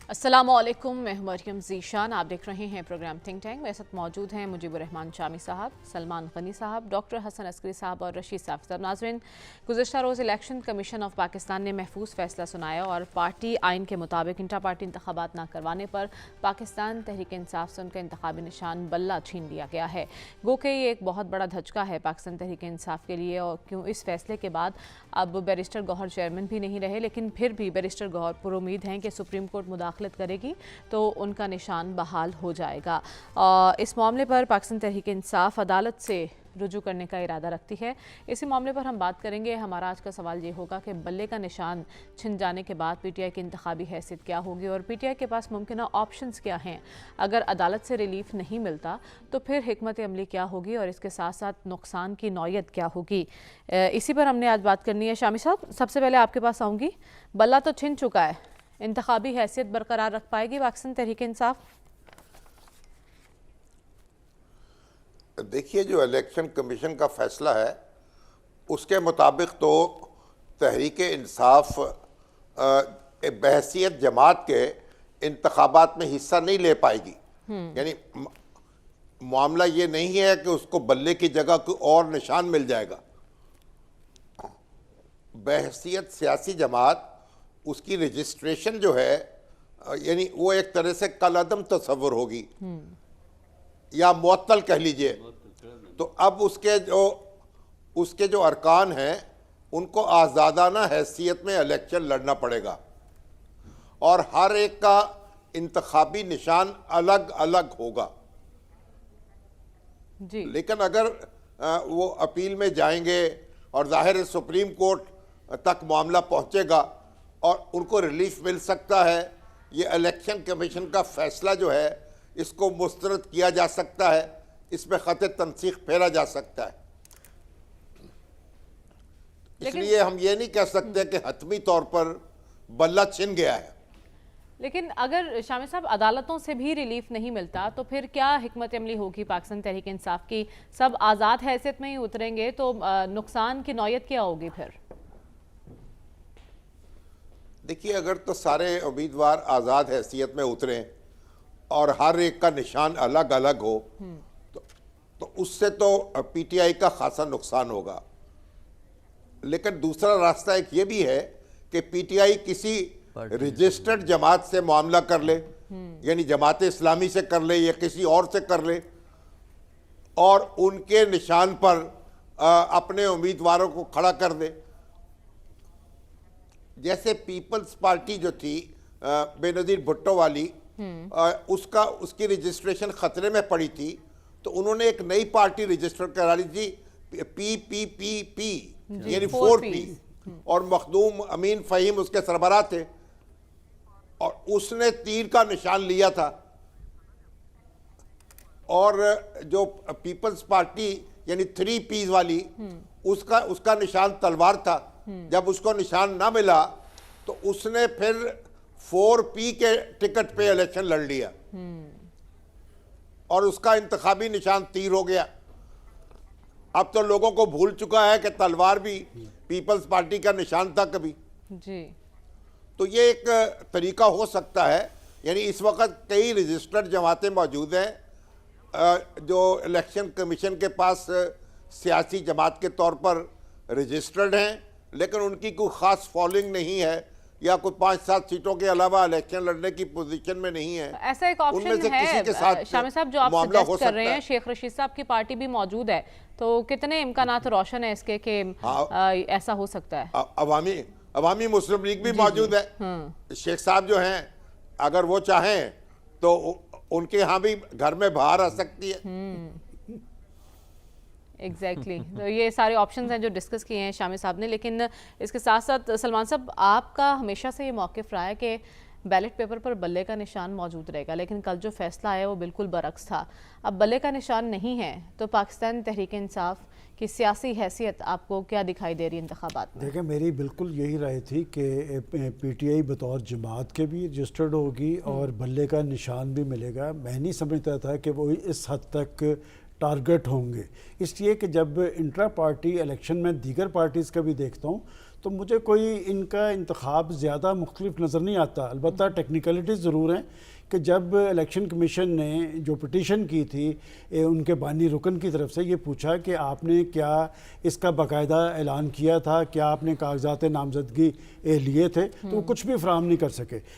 अस्सलामुअलैकुम, मैं हूं मरियम ज़ीशान। आप देख रहे हैं प्रोग्राम थिंक टैंक। मेरे साथ मौजूद हैं मुजीबुर रहमान शामी साहब, सलमान गनी साहब, डॉक्टर हसन अस्करी साहब और रशीद साहब। नाज़रीन, गुज़िश्ता रोज़ इलेक्शन कमीशन ऑफ पाकिस्तान ने महफूज फैसला सुनाया और पार्टी आइन के मुताबिक इंटर पार्टी इंतखाबात न करवाने पर पाकिस्तान तहरीक इंसाफ से उनका इंतखाबी निशान बल्ला छीन लिया गया है। गो के ये एक बहुत बड़ा धचका है पाकिस्तान तहरीक इंसाफ के लिए, और क्यों इस फैसले के बाद अब बैरिस्टर गौहर चेयरमैन भी नहीं रहे, लेकिन फिर भी बैरिस्टर गौहर पुरुमीद हैं कि सुप्रीम कोर्ट मुदाखलत करेगी तो उनका निशान बहाल हो जाएगा। इस मामले पर पाकिस्तान तहरीक इंसाफ अदालत से रुजू करने का इरादा रखती है। इसी मामले पर हम बात करेंगे। हमारा आज का सवाल ये होगा कि बल्ले का निशान छिन जाने के बाद पीटीआई की इंतखाबी हैसियत क्या होगी और पीटीआई के पास मुमकिन ऑप्शंस क्या हैं। अगर अदालत से रिलीफ नहीं मिलता तो फिर हिकमत अमली क्या होगी और इसके साथ साथ नुकसान की नौयत क्या होगी। इसी पर हमने आज बात करनी है। शामी साहब, सबसे पहले आपके पास आऊँगी। बल्ला तो छिन चुका है, इंतखाबी हैसियत बरकरार रख पाएगी पाकिस्तान तहरीक इंसाफ? देखिए, जो इलेक्शन कमीशन का फैसला है उसके मुताबिक तो तहरीक इंसाफ बहसीत जमात के इंतखाबात में हिस्सा नहीं ले पाएगी। यानी मामला ये नहीं है कि उसको बल्ले की जगह कोई और निशान मिल जाएगा। बहसीत सियासी जमात उसकी रजिस्ट्रेशन जो है, यानी वो एक तरह से कलअदम तस्वुर होगी या मुअत्तल कह लीजिए। तो अब उसके जो अरकान हैं उनको आज़ादाना हैसियत में इलेक्शन लड़ना पड़ेगा और हर एक का इंतखाबी निशान अलग अलग होगा जी। लेकिन अगर वो अपील में जाएंगे और जाहिर है सुप्रीम कोर्ट तक मामला पहुंचेगा और उनको रिलीफ मिल सकता है। ये इलेक्शन कमीशन का फैसला जो है इसको मुस्तरद किया जा सकता है, इसमें खत तनसीख फेरा जा सकता है। इसलिए हम ये नहीं कह सकते कि हतमी तौर पर बल्ला छिन गया है। लेकिन अगर शामी साहब अदालतों से भी रिलीफ नहीं मिलता तो फिर क्या हिकमत अमली होगी पाकिस्तान तहरीक इंसाफ की? सब आज़ाद हैसियत में ही उतरेंगे तो नुकसान की नौयत क्या होगी फिर? देखिए, अगर तो सारे उम्मीदवार आज़ाद हैसियत में उतरें और हर एक का निशान अलग अलग हो तो उससे तो पीटीआई का खासा नुकसान होगा। लेकिन दूसरा रास्ता एक ये भी है कि पीटीआई किसी रजिस्टर्ड जमात से मामला कर ले, यानी जमात इस्लामी से कर ले या किसी और से कर ले और उनके निशान पर अपने उम्मीदवारों को खड़ा कर दे। जैसे पीपल्स पार्टी जो थी बेनज़ीर भुट्टो वाली, उसकी रजिस्ट्रेशन खतरे में पड़ी थी तो उन्होंने एक नई पार्टी रजिस्टर करा ली थी, PPPP यानी 4P, और मखदूम अमीन फ़हीम उसके सरबराह थे और उसने तीर का निशान लिया था। और जो पीपल्स पार्टी यानी 3Ps वाली, उसका निशान तलवार था। जब उसको निशान ना मिला तो उसने फिर 4P के टिकट पे इलेक्शन लड़ लिया और उसका इंतखाबी निशान तीर हो गया। अब तो लोगों को भूल चुका है कि तलवार भी पीपल्स पार्टी का निशान था कभी जी। तो ये एक तरीका हो सकता है। यानी इस वक्त कई रजिस्टर्ड जमातें मौजूद हैं जो इलेक्शन कमीशन के पास सियासी जमात के तौर पर रजिस्टर्ड हैं, लेकिन उनकी कोई ख़ास फॉलोइंग नहीं है या कोई 5-7 सीटों के अलावा इलेक्शन लड़ने की पोजीशन में नहीं है। ऐसा एक ऑप्शन है शामी साहब जो आप सजेस्ट कर रहे हैं, शेख रशीद साहब की पार्टी भी मौजूद है, तो कितने इम्कानात रोशन है इसके कि ऐसा हो सकता है? अवामी मुस्लिम लीग भी मौजूद है। शेख साहब जो हैं अगर वो चाहें तो उनके यहाँ भी घर में बाहर आ सकती है। एग्जैक्टली तो ये सारे ऑप्शंस हैं जो डिस्कस किए हैं शामी साहब ने। लेकिन इसके साथ साथ सलमान साहब, आपका हमेशा से ये मौक़िफ़ रहा है कि बैलेट पेपर पर बल्ले का निशान मौजूद रहेगा, लेकिन कल जो फैसला आया वो बिल्कुल बरक्स था। अब बल्ले का निशान नहीं है तो पाकिस्तान तहरीक इंसाफ की सियासी हैसियत आपको क्या दिखाई दे रही है इंतखाबात में? देखिए, मेरी बिल्कुल यही राय थी कि पीटीआई बतौर जमात के भी रजिस्टर्ड होगी और बल्ले का निशान भी मिलेगा। मैं नहीं समझता था कि वो इस हद तक टारगेट होंगे, इसलिए कि जब इंट्रा पार्टी इलेक्शन में दीगर पार्टीज़ का भी देखता हूँ तो मुझे कोई इनका इंतखाब ज़्यादा मुख्तलिफ नज़र नहीं आता। अलबत्ता टेक्निकलिटीज़ ज़रूर हैं कि जब इलेक्शन कमीशन ने जो पिटीशन की थी उनके बानी रुकन की तरफ से ये पूछा कि आपने क्या इसका बाकायदा ऐलान किया था, क्या आपने कागजात नामजदगी लिए थे, तो वो कुछ भी फराहम नहीं कर सके।